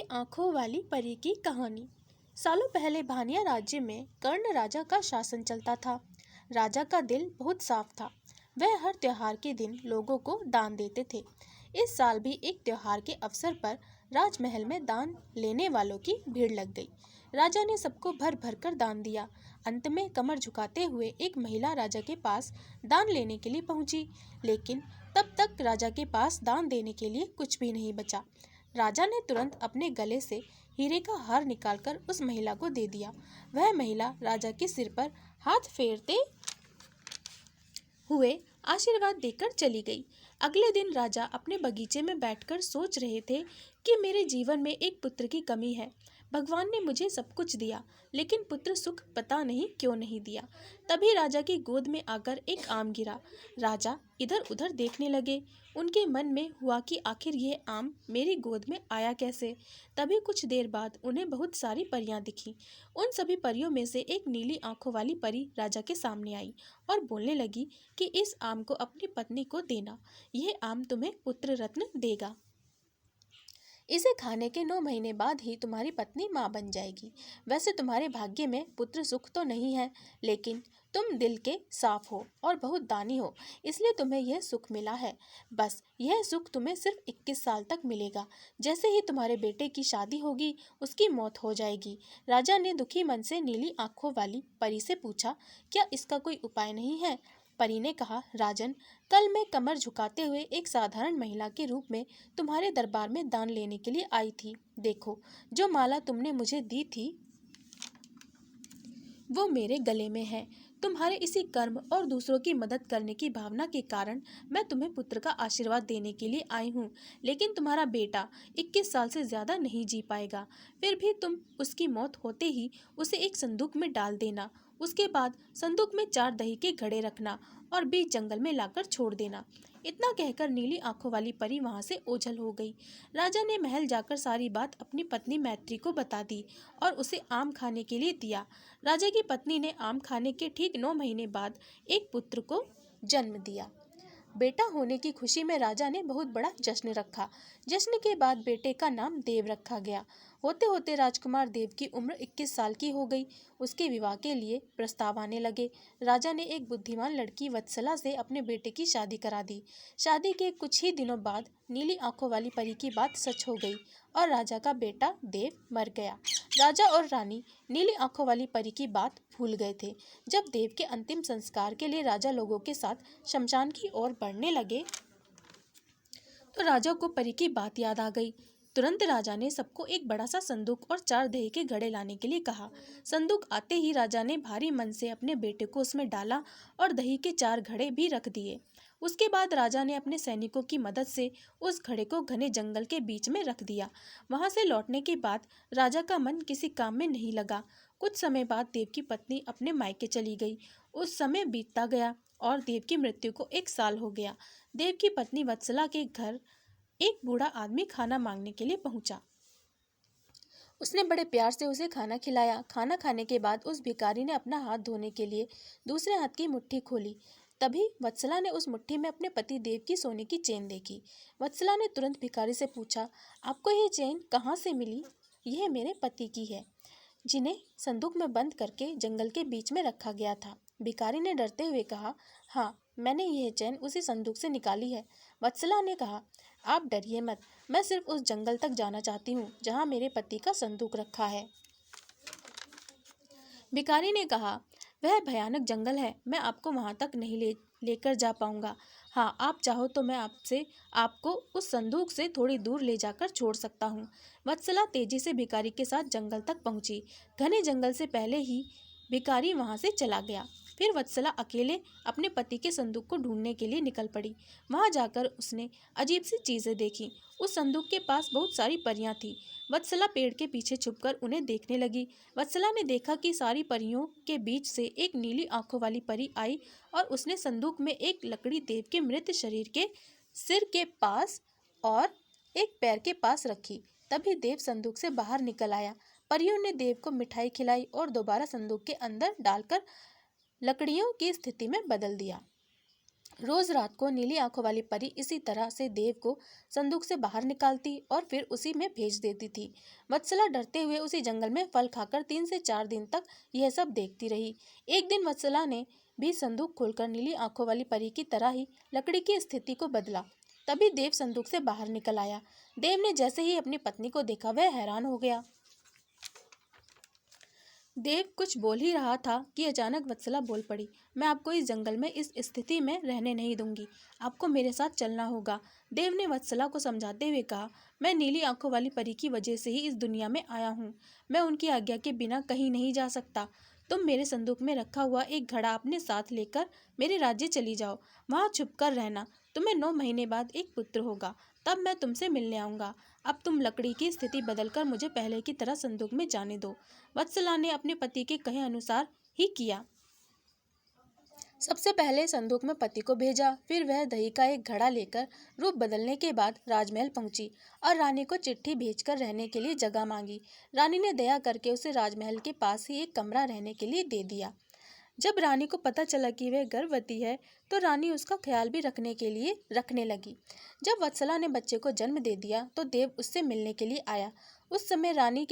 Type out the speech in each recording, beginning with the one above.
आंखों वाली परी की कहानी। सालों पहले भानिया राज्य में कर्ण राजा का शासन चलता था। राजा का दिल बहुत साफ था। वह हर त्योहार के दिन लोगों को दान देते थे। इस साल भी एक त्योहार के अवसर पर राजमहल में दान लेने वालों की भीड़ लग गई। राजा ने सबको भर भर कर दान दिया। अंत में कमर झुकाते हुए एक महिला राजा के पास दान लेने के लिए पहुंची, लेकिन तब तक राजा के पास दान देने के लिए कुछ भी नहीं बचा। राजा ने तुरंत अपने गले से हीरे का हार निकालकर उस महिला को दे दिया। वह महिला राजा के सिर पर हाथ फेरते हुए आशीर्वाद देकर चली गई। अगले दिन राजा अपने बगीचे में बैठकर सोच रहे थे कि मेरे जीवन में एक पुत्र की कमी है। भगवान ने मुझे सब कुछ दिया, लेकिन पुत्र सुख पता नहीं क्यों नहीं दिया। तभी राजा की गोद में आकर एक आम गिरा। राजा इधर उधर देखने लगे। उनके मन में हुआ कि आखिर यह आम मेरी गोद में आया कैसे। तभी कुछ देर बाद उन्हें बहुत सारी परियां दिखीं। उन सभी परियों में से एक नीली आंखों वाली परी राजा के सामने आई और बोलने लगी कि इस आम को अपनी पत्नी को देना। यह आम तुम्हें पुत्र रत्न देगा। इसे खाने के 9 महीने बाद ही तुम्हारी पत्नी माँ बन जाएगी। वैसे तुम्हारे भाग्य में पुत्र सुख तो नहीं है, लेकिन तुम दिल के साफ हो और बहुत दानी हो, इसलिए तुम्हें यह सुख मिला है। बस यह सुख तुम्हें सिर्फ 21 साल तक मिलेगा। जैसे ही तुम्हारे बेटे की शादी होगी, उसकी मौत हो जाएगी। राजा ने दुखी मन से नीली आंखों वाली परी से पूछा, क्या इसका कोई उपाय नहीं है? परी ने कहा, राजन, कल मैं कमर झुकाते हुए एक साधारण महिला के रूप में तुम्हारे दरबार में दान लेने के लिए आई थी। देखो, जो माला तुमने मुझे दी थी वो मेरे गले में है। तुम्हारे इसी कर्म और दूसरों की मदद करने की भावना के कारण मैं तुम्हें पुत्र का आशीर्वाद देने के लिए आई हूँ। लेकिन तुम्हारा बेटा 21 साल से ज्यादा नहीं जी पाएगा। फिर भी तुम उसकी मौत होते ही उसे एक संदूक में डाल देना। उसके बाद संदूक में 4 दही के घड़े रखना और बीच जंगल में लाकर छोड़ देना। इतना कहकर नीली आंखों वाली परी वहां से ओझल हो गई। राजा ने महल जाकर सारी बात अपनी पत्नी मैत्री को बता दी और उसे आम खाने के लिए दिया। राजा की पत्नी ने आम खाने के ठीक 9 महीने बाद एक पुत्र को जन्म दिया। बेटा होने की खुशी में राजा ने बहुत बड़ा जश्न रखा। जश्न के बाद बेटे का नाम देव रखा गया। होते होते राजकुमार देव की उम्र 21 साल की हो गई। उसके विवाह के लिए प्रस्ताव आने लगे। राजा ने एक बुद्धिमान लड़की वत्सला से अपने बेटे की शादी करा दी। शादी के कुछ ही दिनों बाद नीली आंखों वाली परी की बात सच हो गई और राजा का बेटा देव मर गया। राजा और रानी नीली आंखों वाली परी की बात भूल गए थे। जब देव के अंतिम संस्कार के लिए राजा लोगों के साथ शमशान की ओर बढ़ने लगे तो राजा को परी की बात याद आ गई। तुरंत राजा ने सबको एक बड़ा सा संदूक और 4 दही के घड़े लाने के लिए कहा। संदूक आते ही राजा ने भारी मन से अपने बेटे को उसमें डाला और दही के 4 घड़े भी रख दिए। उसके बाद राजा ने अपने सैनिकों की मदद से उस घड़े को घने जंगल के बीच में रख दिया। वहां से लौटने के बाद राजा का मन किसी काम में नहीं लगा। कुछ समय बाद देव की पत्नी अपने मायके चली गई। उस समय बीतता गया और देव की मृत्यु को 1 साल हो गया। देव की पत्नी वत्सला के घर एक बूढ़ा आदमी खाना मांगने के लिए पहुंचा। उसने बड़े प्यार से उसे खाना खिलाया। खाना खाने के बाद उस भिखारी ने अपना हाथ धोने के लिए दूसरे हाथ की मुट्ठी खोली। तभी वत्सला ने उस मुट्ठी में अपने पति देव की सोने की चेन देखी। वत्सला ने तुरंत भिखारी से पूछा, आपको ये चेन कहाँ से मिली? यह मेरे पति की है, जिन्हें संदूक में बंद करके जंगल के बीच में रखा गया था। भिखारी ने डरते हुए कहा, हाँ, मैंने यह चैन उसी संदूक से निकाली है। वत्सला ने कहा, आप डरिए मत, मैं सिर्फ उस जंगल तक जाना चाहती हूँ जहाँ मेरे पति का संदूक रखा है। भिखारी ने कहा, वह भयानक जंगल है, मैं आपको वहाँ तक नहीं लेकर जा पाऊंगा। हाँ, आप चाहो तो मैं आपको उस संदूक से थोड़ी दूर ले जाकर छोड़ सकता हूँ। वत्सला तेजी से भिखारी के साथ जंगल तक पहुँची। घने जंगल से पहले ही भिखारी वहाँ से चला गया। फिर वत्सला अकेले अपने पति के संदूक को ढूंढने के लिए निकल पड़ी। वहां जाकर उसने अजीब सी चीजें देखी। उस संदूक के पास बहुत सारी परियां थीं। वत्सला पेड़ के पीछे छुपकर उन्हें देखने लगी। वत्सला ने देखा कि सारी परियों के बीच से एक नीली आंखों वाली परी आई और उसने संदूक में एक लकड़ी देव के मृत शरीर के सिर के पास और एक पैर के पास रखी। तभी देव संदूक से बाहर निकल आया। परियों ने देव को मिठाई खिलाई और दोबारा संदूक के अंदर डालकर लकड़ियों की स्थिति में बदल दिया। रोज रात को नीली आंखों वाली परी इसी तरह से देव को संदूक से बाहर निकालती और फिर उसी में भेज देती थी। वत्सला डरते हुए उसी जंगल में फल खाकर 3 से 4 दिन तक यह सब देखती रही। एक दिन वत्सला ने भी संदूक खोलकर नीली आंखों वाली परी की तरह ही लकड़ी की स्थिति को बदला। तभी देव संदूक से बाहर निकल आया। देव ने जैसे ही अपनी पत्नी को देखा वह हैरान हो गया। देव कुछ बोल ही रहा था कि अचानक वत्सला बोल पड़ी, मैं आपको इस जंगल में इस स्थिति में रहने नहीं दूंगी, आपको मेरे साथ चलना होगा। देव ने वत्सला को समझाते हुए कहा, मैं नीली आंखों वाली परी की वजह से ही इस दुनिया में आया हूँ। मैं उनकी आज्ञा के बिना कहीं नहीं जा सकता। तुम मेरे संदूक में रखा हुआ एक घड़ा अपने साथ लेकर मेरे राज्य चली जाओ, वहाँ छुप कर रहना। तुम्हें 9 महीने बाद एक पुत्र होगा, तब मैं तुमसे मिलने आऊँगा। अब तुम लकड़ी की स्थिति बदलकर मुझे पहले की तरह संदूक में जाने दो। वत्सला ने अपने पति के कहे अनुसार ही किया। सबसे पहले संदूक में पति को भेजा, फिर वह दही का एक घड़ा लेकर रूप बदलने के बाद राजमहल पहुंची और रानी को चिट्ठी भेजकर रहने के लिए जगह मांगी। रानी ने दया करके उसे राजमहल के पास ही एक कमरा रहने के लिए दे दिया। जब रानी को पता चला कि वह गर्भवती है तो रानी उसका ख्याल भी रखने लगी। जब वत्सला ने बच्चे को जन्म दे दिया तो देव उससे मिलने के लिए आया। उस समय रानी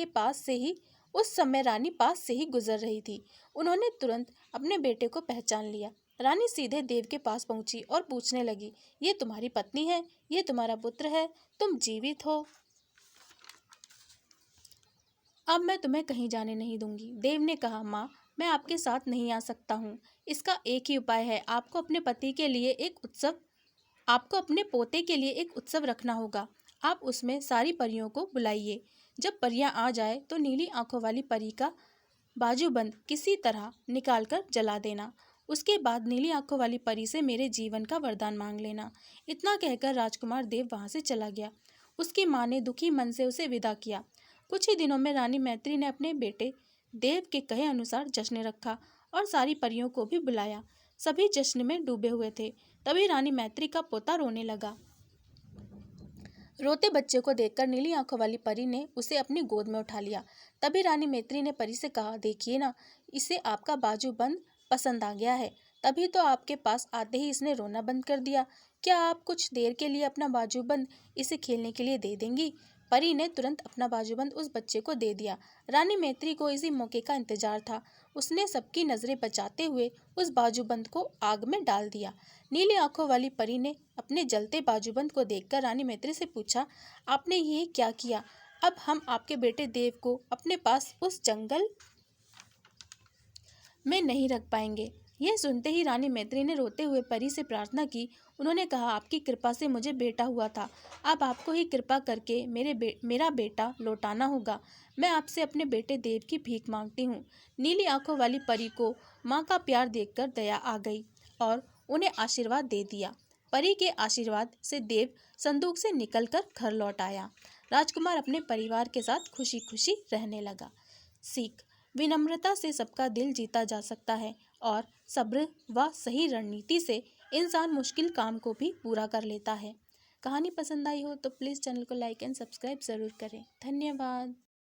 पास से ही गुजर रही थी। उन्होंने तुरंत अपने बेटे को पहचान लिया। रानी सीधे देव के पास पहुंची और पूछने लगी, ये तुम्हारी पत्नी है, ये तुम्हारा पुत्र है, तुम जीवित हो? अब मैं तुम्हें कहीं जाने नहीं दूंगी। देव ने कहा, माँ, मैं आपके साथ नहीं आ सकता हूँ। इसका एक ही उपाय है, आपको अपने पोते के लिए एक उत्सव रखना होगा। आप उसमें सारी परियों को बुलाइए। जब परियां आ जाए तो नीली आंखों वाली परी का बाजूबंद किसी तरह निकालकर जला देना। उसके बाद नीली आंखों वाली परी से मेरे जीवन का वरदान मांग लेना। इतना कहकर राजकुमार देव वहां से चला गया। उसकी माँ ने दुखी मन से उसे विदा किया। कुछ ही दिनों में रानी मैत्री ने अपने बेटे देव के कहे अनुसार जश्न रखा और सारी परियों को भी बुलाया। सभी जश्न में डूबे हुए थे। तभी रानी मैत्री का पोता रोने लगा। रोते बच्चे को देखकर नीली आंखों वाली परी ने उसे अपनी गोद में उठा लिया। तभी रानी मैत्री ने परी से कहा, देखिए ना, इसे आपका बाजूबंद पसंद आ गया है, तभी तो आपके पास आते ही इसने रोना बंद कर दिया। क्या आप कुछ देर के लिए अपना बाजूबंद इसे खेलने के लिए दे देंगी? परी ने तुरंत अपना बाजूबंद उस बच्चे को दे दिया। रानी मैत्री को इसी मौके का इंतजार था। उसने सबकी नजरें बचाते हुए उस बाजूबंद को आग में डाल दिया। नीली आंखों वाली परी ने अपने जलते बाजूबंद को देखकर रानी मैत्री से पूछा, आपने ये क्या किया? अब हम आपके बेटे देव को अपने पास उस जंगल में नहीं रख पाएंगे। यह सुनते ही रानी मैत्री ने रोते हुए परी से प्रार्थना की। उन्होंने कहा, आपकी कृपा से मुझे बेटा हुआ था, अब आपको ही कृपा करके मेरा बेटा लौटाना होगा। मैं आपसे अपने बेटे देव की भीख मांगती हूँ। नीली आंखों वाली परी को माँ का प्यार देखकर दया आ गई और उन्हें आशीर्वाद दे दिया। परी के आशीर्वाद से देव संदूक से निकलकर घर लौट आया। राजकुमार अपने परिवार के साथ खुशी खुशी रहने लगा। सीख: विनम्रता से सबका दिल जीता जा सकता है और सब्र व सही रणनीति से इंसान मुश्किल काम को भी पूरा कर लेता है। कहानी पसंद आई हो तो प्लीज़ चैनल को लाइक एंड सब्सक्राइब ज़रूर करें। धन्यवाद।